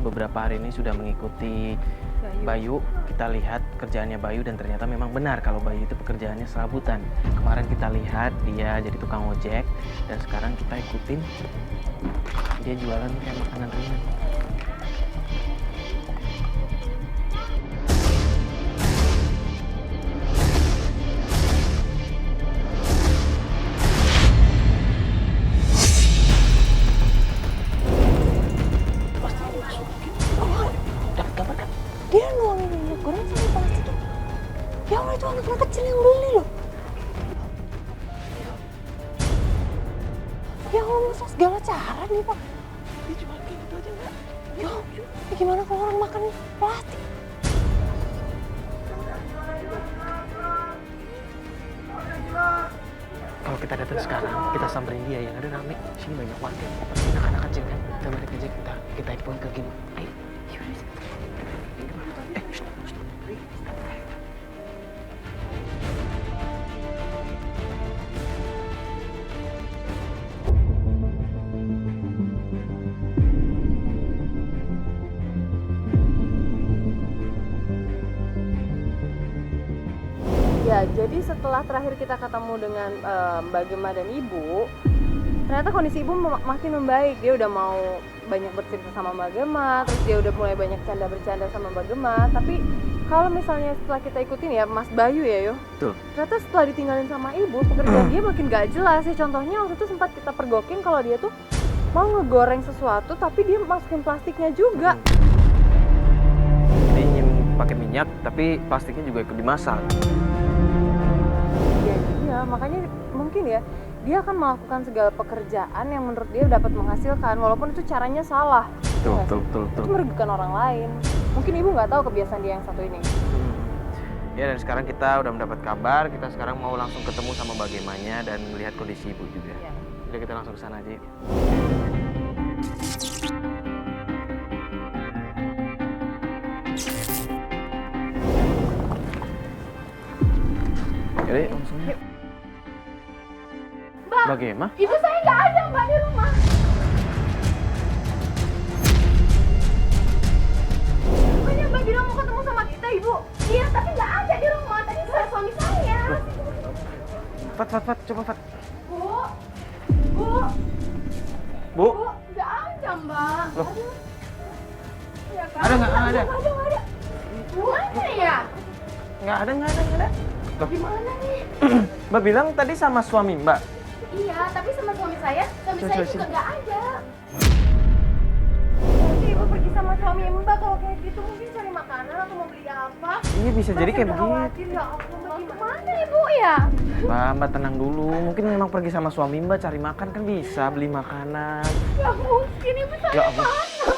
beberapa hari ini sudah mengikuti Bayu. Kita lihat kerjaannya Bayu dan ternyata memang benar kalau Bayu itu pekerjaannya serabutan. Kemarin kita lihat dia jadi tukang ojek dan sekarang kita ikutin dia jualan kayak makanan ringan. Dia nuangin minyak goreng sama plastik. Ya Allah, itu anak-anak kecil yang beli loh. Ya Allah, masa segala cara nih Pak. Dia cuma kayak gitu aja nggak? Ya, gimana kalau orang makan plastik? Kalau kita datang sekarang, kita samperin dia yang ada rame. Sini banyak warga, pasti anak-anak kecil kan. Kita balik aja kita telepon ke Gino. Ayo. Ya, jadi setelah terakhir kita ketemu dengan Mbak Gema dan Ibu, ternyata kondisi Ibu makin membaik. Dia udah mau banyak bercerita sama Mbak Gema, terus dia udah mulai banyak bercanda sama Mbak Gema. Tapi kalau misalnya setelah kita ikutin ya Mas Bayu ya Yo, Betul. ternyata setelah ditinggalin sama Ibu, pekerjaan dia makin gak jelas ya. Contohnya waktu itu sempat kita pergokin kalau dia tuh mau ngegoreng sesuatu tapi dia masukin plastiknya juga. Dia pakai minyak tapi plastiknya juga ikut dimasak. Iya, makanya mungkin ya dia akan melakukan segala pekerjaan yang menurut dia dapat menghasilkan walaupun itu caranya salah. Betul. Itu merugikan orang lain. Mungkin Ibu nggak tahu kebiasaan dia yang satu ini. Ya, dan sekarang kita udah mendapat kabar, kita sekarang mau langsung ketemu sama bagaimana dan melihat kondisi Ibu juga. Ya. Jadi kita langsung ke sana aja. Yuk. Jadi langsung. Mbak, Bagaimana? ibu saya nggak ada Mbak di rumah. Bukannya Mbak bilang mau ketemu sama kita Ibu? Iya, tapi nggak ada di rumah. Tadi saya suami saya. Fat, coba Fat. Bu, Bu, nggak ada Mbak. Loh. Ya, kan? Ada nggak? Nggak ada. Nggak ada. Mana ya? nggak ada. Loh, Gimana nih? Mbak bilang tadi sama suami Mbak. Iya, tapi sama suami saya Coba juga sini. nggak ada. Nanti Ibu pergi sama suami Mbak kalau kayak gitu mungkin cari makanan atau mau beli apa? Iya bisa jadi kayak Saya udah begitu. khawatir, ya ampun, Mbak, gimana Ibu ya? Mbak tenang dulu. Mungkin memang pergi sama suami Mbak cari makan kan bisa beli makanan. Ya mungkin Ibu Ya saya ampun. mana?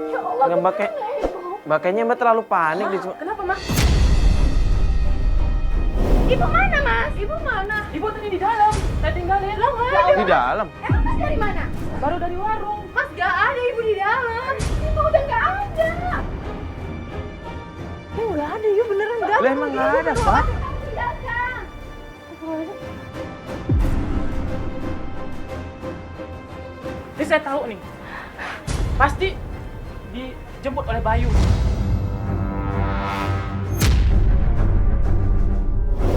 Ya Allah, Nggak, Mbak, gimana Ibu? Mbak kayaknya Mbak terlalu panik deh. Kenapa Mas? Ibu mana Mas? Ibu mana? Ibu tadi di dalam, saya tinggalin. Lah nggak ada. Di dalam. Emang Mas dari mana? Baru dari warung. Mas nggak ada Ibu di dalam. Ibu udah nggak ada. Ya nggak ada, Ibu beneran nggak ada. Lah emang nggak ada, Pak. Dagang. Ini saya tahu nih, pasti dijemput oleh Bayu.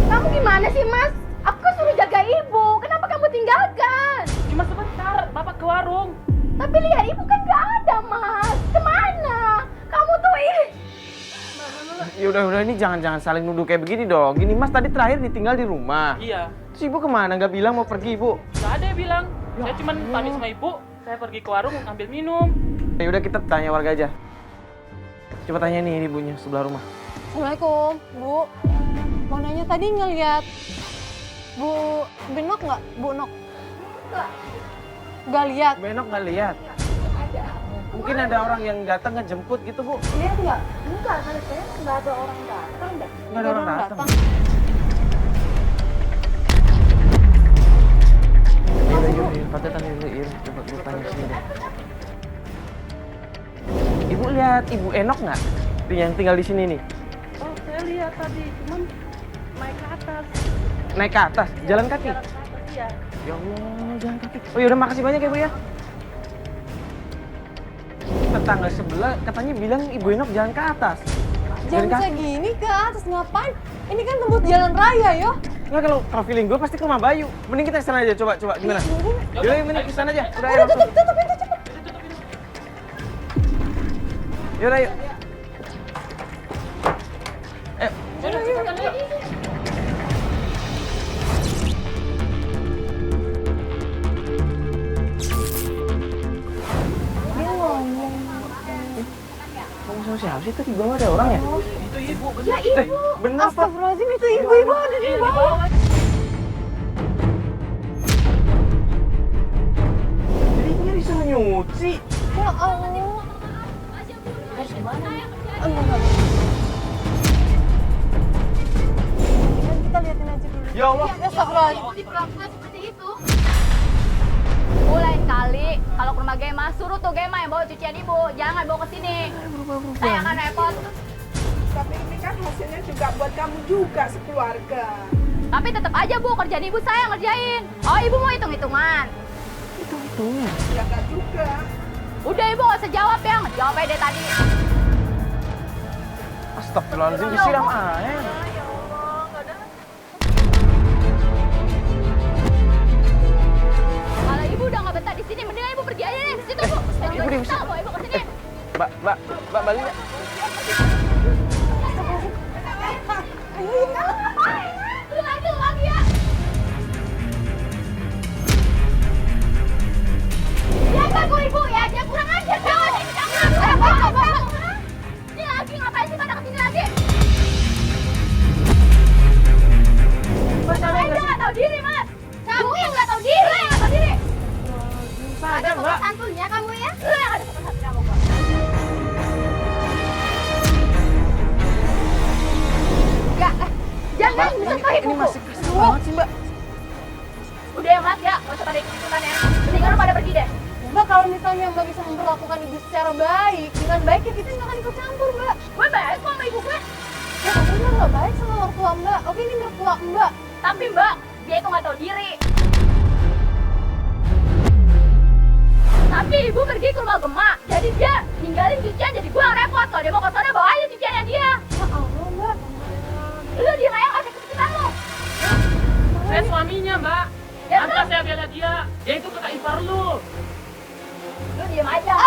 Kamu gimana sih Mas? Aku kan suruh jaga Ibu. Kenapa kamu tinggalkan? Cuma sebentar, Bapak ke warung. Tapi lihat Ibu kan nggak ada Mas. Kemana? Kamu tuh Ya udah ini jangan saling nuduh kayak begini dong. Gini Mas tadi terakhir ditinggal di rumah. Iya, Terus Ibu kemana? Nggak bilang mau pergi Ibu? nggak ada yang bilang. Saya cuma pamit sama Ibu, saya pergi ke warung ambil minum. Ya udah kita tanya warga aja. Coba tanya nih ibunya sebelah rumah. Assalamualaikum, Bu. Mau nanya tadi ngeliat Bu Benok nggak? Bu Nok? Nggak lihat. Benok nggak lihat. Mungkin ada orang yang datang ngejemput gitu Bu. Lihat nggak? Enggak, kan saya nggak ada orang datang deh. Nggak ada orang datang. Iya, Pak tanya dulu, iya. Coba gue tanya sini deh. Ibu lihat Ibu Enok nggak? Yang tinggal di sini nih. Oh, saya lihat tadi, cuman naik ke atas. Naik ke atas, jalan kaki. Jalan ke atas, iya. Ya Allah, jalan kaki. Oh ya udah, makasih banyak ya Bu ya. Tetangga sebelah katanya bilang Ibu Enok jalan ke atas. Jangan Jalan segini ke atas, ngapain? Ini kan tembus jalan raya, yo. Nggak, kalau feeling gue pasti ke rumah Bayu. Mending kita kesana aja, coba gimana? Yaudah, mending kesana aja. Udah, ayo. Tutup pintu cepet. Yaudah, yuk. Dia ngomong. Kamu sama siapa sih? Itu di bawah ada orang ya? Itu ibu, Ya ibu. Bener, Pak. Astagfirullahaladzim, itu ibu ada di bawah. Jadi dia bisa nyuci. Ya Allah. Enggak. Kita liatin aja dulu. Ya Allah. Astagfirullahaladzim. Diperlakukan seperti itu. Bu, lain kali kalau ke rumah Gema, suruh tuh Gema yang bawa cucian ibu, jangan bawa ke sini. Saya akan repot. Tapi ini kan hasilnya juga buat kamu juga sekeluarga. Tapi tetap aja Bu, kerjaan ibu saya yang ngerjain. Oh, ibu mau hitung-hitungan. Hitung-hitungan. Ya enggak juga. Udah ibu nggak usah jawab ya, jawab aja deh tadi. Astagfirullahaladzim, disiram air. Kalau ibu udah nggak betah di sini, mendingan ibu pergi aja deh. Situ Bu. Saya juga Ibu di nyesel bawa ibu ke sini. Mbak, balik ya. Lu lagi ya. Dia ganggu ibu ya, dia kurang ajar dong. Ini lagi ngapain sih pada kesini lagi? Mas, dia nggak tahu diri, Mas. Kamu yang nggak tahu diri. Lu yang nggak tahu diri. Ada sopan santunnya kamu ya? Lu yang ada sopan santunnya kamu. Enggak, jangan menyentuh ibuku. Ini masih kasar banget sih, Mbak. Udah ya Mas ya, gak usah pada ikut-ikutan ya. Mendingan lu pada pergi deh. Mbak, kalau misalnya Mbak bisa memperlakukan ibu secara baik, dengan baik ya kita nggak akan ikut campur, Mbak. Gue baik kok sama ibu gue. Ya, tapi Mbak nggak baik sama mertua Mbak. Oke, ini mertua Mbak. Tapi Mbak, dia itu gak tahu diri. Tapi ibu pergi ke rumah Gema, jadi dia ninggalin cucian, jadi gue yang repot. Kalau dia mau kotornya bawa aja cuciannya dia. Ya Allah, Mbak. Lu diem aja, gak usah ikut-ikutan lu. Saya suaminya, Mbak. Ya, Pantas saya bela dia. Dia itu kakak ipar lu. Lu diem aja.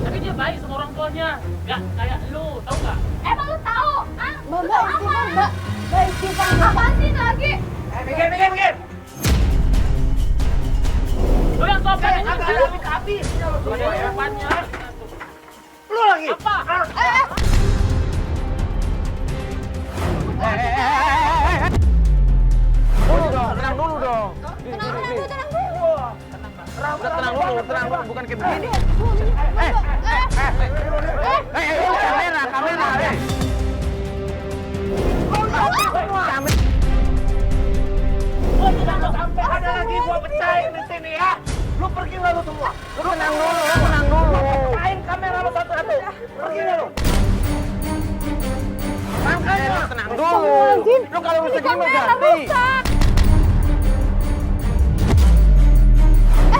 Tapi dia baik sama orang tuanya. Gak kayak lu, tau gak? Emang lu tahu? Ah, Mbak, lu Mbak, tahu istighfar, apa? Mbak. Mbak, istighfar, Mbak. Apaan sih itu lagi? Mikir. Lu yang sopan ini. Agak ada habis. Lu ada depannya. Lu lagi. Apa? Tenang dulu dong. Tenang dulu. Tenang dulu, bukan kayak begini. Kamera. Sampai ada lagi gua pecahin di sini ya. Lu pergi nggak lu semua? Lu tenang dulu. Pecahin kamera lu satu-satu. Pergi nggak lu? Makanya tenang dulu. Lu kalau bisa gini mau ganti.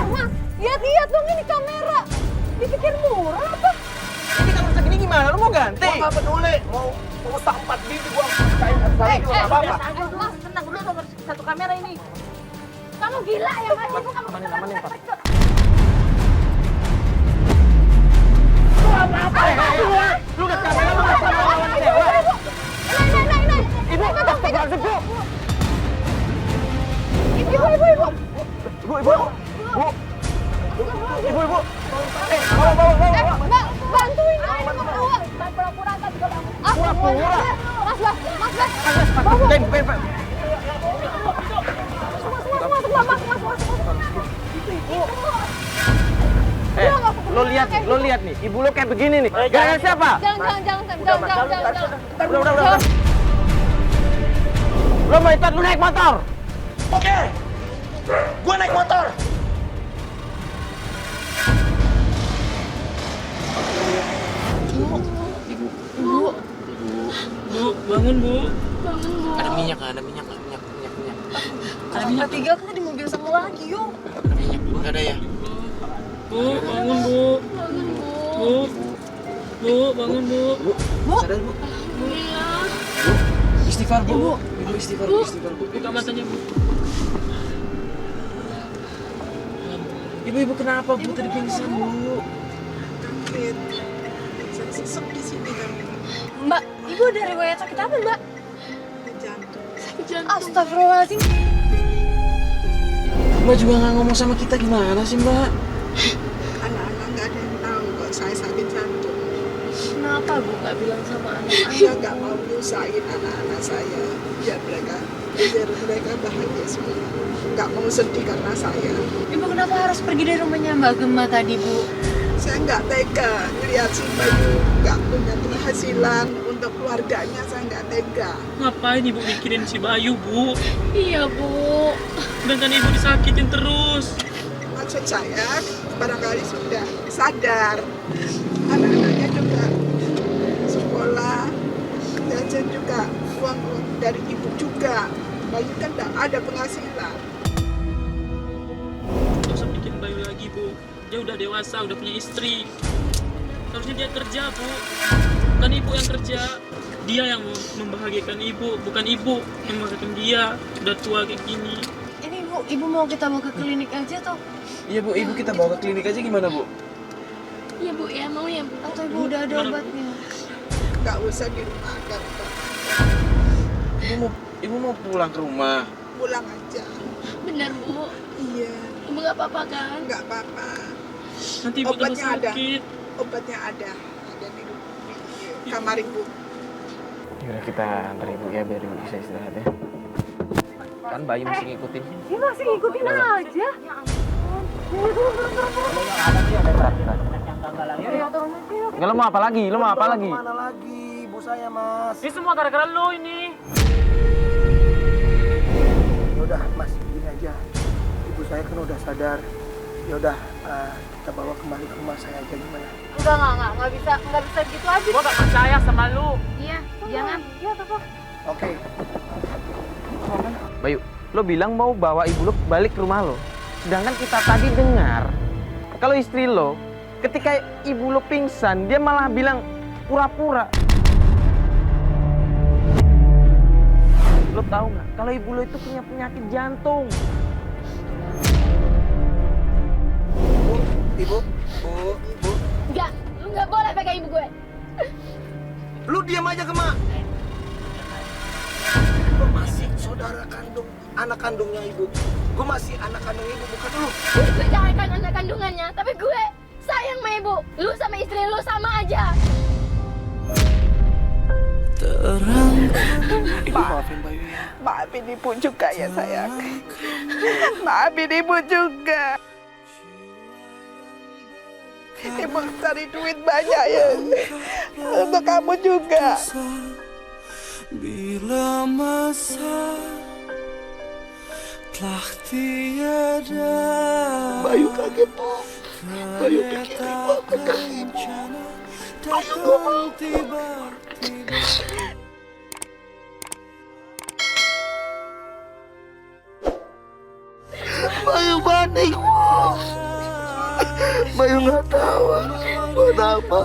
Mas, lihat dong ini kamera. Dipikir murah apa? Ini kalau bisa gini gimana? Lu mau ganti? Gua nggak peduli. Mau tak 4 biji gua pecahin satu-satu juga nggak apa-apa. Mas, tenang dulu nomor satu kamera ini. Kamu gila ya Mas, ibu kamu Amanin, Pak. Lu apa-apa ya? Lu udah kamera lu nggak sama lawan cewek. Ibu, astagfirullahaladzim, Bu. Ibu. Bawa. Mbak, bantuin dong ini mertua. pura-pura kan juga bangun. Pura-pura. Mas. Lo lihat nih, ibu lo kayak begini nih. Gara-gara siapa? Jangan. Udah. Lo mau ikut, lu naik motor. Oke. Gua naik motor. Bu, bangun Bu. Ada minyak. Kita tiga kan di mobil sama lagi, yuk. Minyak Bu, nggak ada ya? Bu, bangun Bu. Bu. Bu, bangun Bu. Bu, sadar Bu. Istighfar Bu. Ibu istighfar Bu. Buka matanya Bu. Ibu kenapa Bu tadi pingsan Bu? Saya sesek di sini kan. Mbak, ibu ada riwayat sakit apa, Mbak? Jantung. Astagfirullahaladzim. Mbak juga nggak ngomong sama kita gimana sih Mbak? Anak-anak nggak ada yang tahu kok saya sakit jantung. Kenapa Bu nggak bilang sama anak? Saya nggak mau nyusahin anak-anak saya. Biar mereka bahagia semua. Nggak mau sedih karena saya. Ibu kenapa harus pergi dari rumahnya Mbak Gemma tadi, Bu? Saya nggak tega ngeliat si Bayu nggak punya penghasilan untuk keluarganya. Saya nggak tega. Ngapain Ibu mikirin si Bayu, Bu? Iya, Bu. Sedangkan Ibu disakitin terus. Maksud saya barangkali sudah sadar. Anak-anaknya juga sekolah, jajan juga uang dari ibu juga. Bayu kan nggak ada penghasilan. Gak usah bikin Bayu lagi, Bu. Dia udah dewasa, udah punya istri. Harusnya dia kerja, Bu. Bukan Ibu yang kerja. Dia yang membahagiakan Ibu, bukan Ibu yang membahagiakan dia. Udah tua kayak gini. Ini Ibu mau kita bawa ke klinik aja toh? Iya Bu, Ibu kita bawa ke klinik aja gimana Bu? Iya Bu, ya mau ya Bu. Atau Ibu udah ada obatnya? Nggak usah di rumah, nggak apa. Ibu mau pulang ke rumah. Pulang aja. Benar Bu. Iya, Ibu nggak apa-apa kan? nggak apa-apa. Nanti Ibu tambah Obatnya ada. sakit. Obatnya ada di kamar ibu. Yaudah kita antar Ibu ya biar Ibu bisa istirahat ya. Kan Bayu masih ngikutin. Dia masih ngikutin aja. Enggak, lo mau apa lagi? Lo mau apa lagi? Mana lagi ibu saya mas? Ini semua gara-gara lo ini. Ya udah mas, gini aja. Ibu saya kan udah sadar. Ya udah kita bawa kembali ke rumah saya aja gimana? Enggak bisa gitu aja. Gua gak percaya sama lu. Iya, jangan. Iya, apa? Oke. Bayu, lo bilang mau bawa ibu lo balik ke rumah lo. Sedangkan kita tadi dengar kalau istri lo ketika ibu lo pingsan dia malah bilang pura-pura. Lo tahu nggak kalau ibu lo itu punya penyakit jantung? Ibu. Enggak, lu nggak boleh pegang ibu gue. Lu diam aja Kema. Gue masih saudara kandung, anak kandungnya ibu. Gue masih anak kandung ibu, bukan lu. Gue jangan kan anak kandungannya, tapi gue sayang sama ibu. Lu sama istri lu sama aja. Ibu maafin Bayu ya. Maafin ibu juga ya sayang. Maafin ibu juga. Ibu cari duit banyak ya. Untuk kamu juga. Bila masa telah tiada, Bayu kaget tuh. Bayu pikir ibu pegang ibu. Bayu ngomong. Bayu panik. Bayu nggak tahu buat apa.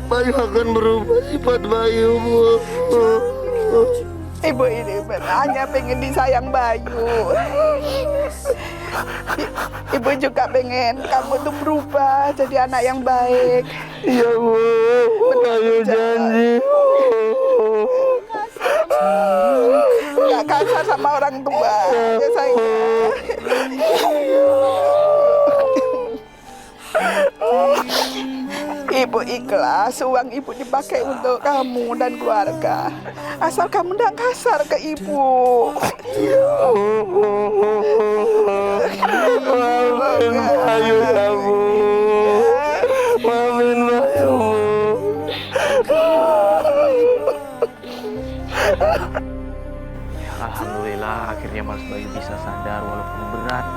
Bayu akan berubah sifat Bayu, Bu. Ibu ini hanya pengen disayang Bayu. Ibu juga pengen kamu tuh berubah jadi anak yang baik. Iya, Bu. Bayu janji. Gak kasar sama orang tua. Ya sayang. Ibu ikhlas uang ibu dipakai untuk kamu dan keluarga. Asal kamu tidak kasar ke ibu. Maafin Bayu ya, Bu. Maafin Bayu. Alhamdulillah akhirnya Mas Bayu bisa sadar walaupun berat.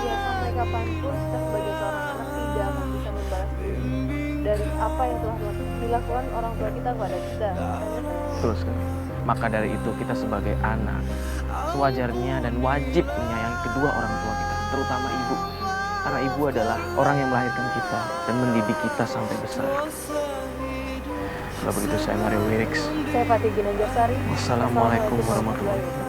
Ya sampai kapanpun kita sebagai seorang anak tidak akan bisa membalas budi. dari apa yang telah dilakukan orang tua kita kepada kita. Betul sekali. Maka dari itu kita sebagai anak sewajarnya dan wajib menyayangi kedua orang tua kita, terutama ibu. Karena ibu adalah orang yang melahirkan kita dan mendidik kita sampai besar. Kalau begitu saya Mario Lyrics. Saya Fatih Ginanjarsari. Wassalamualaikum warahmatullahi wabarakatuh.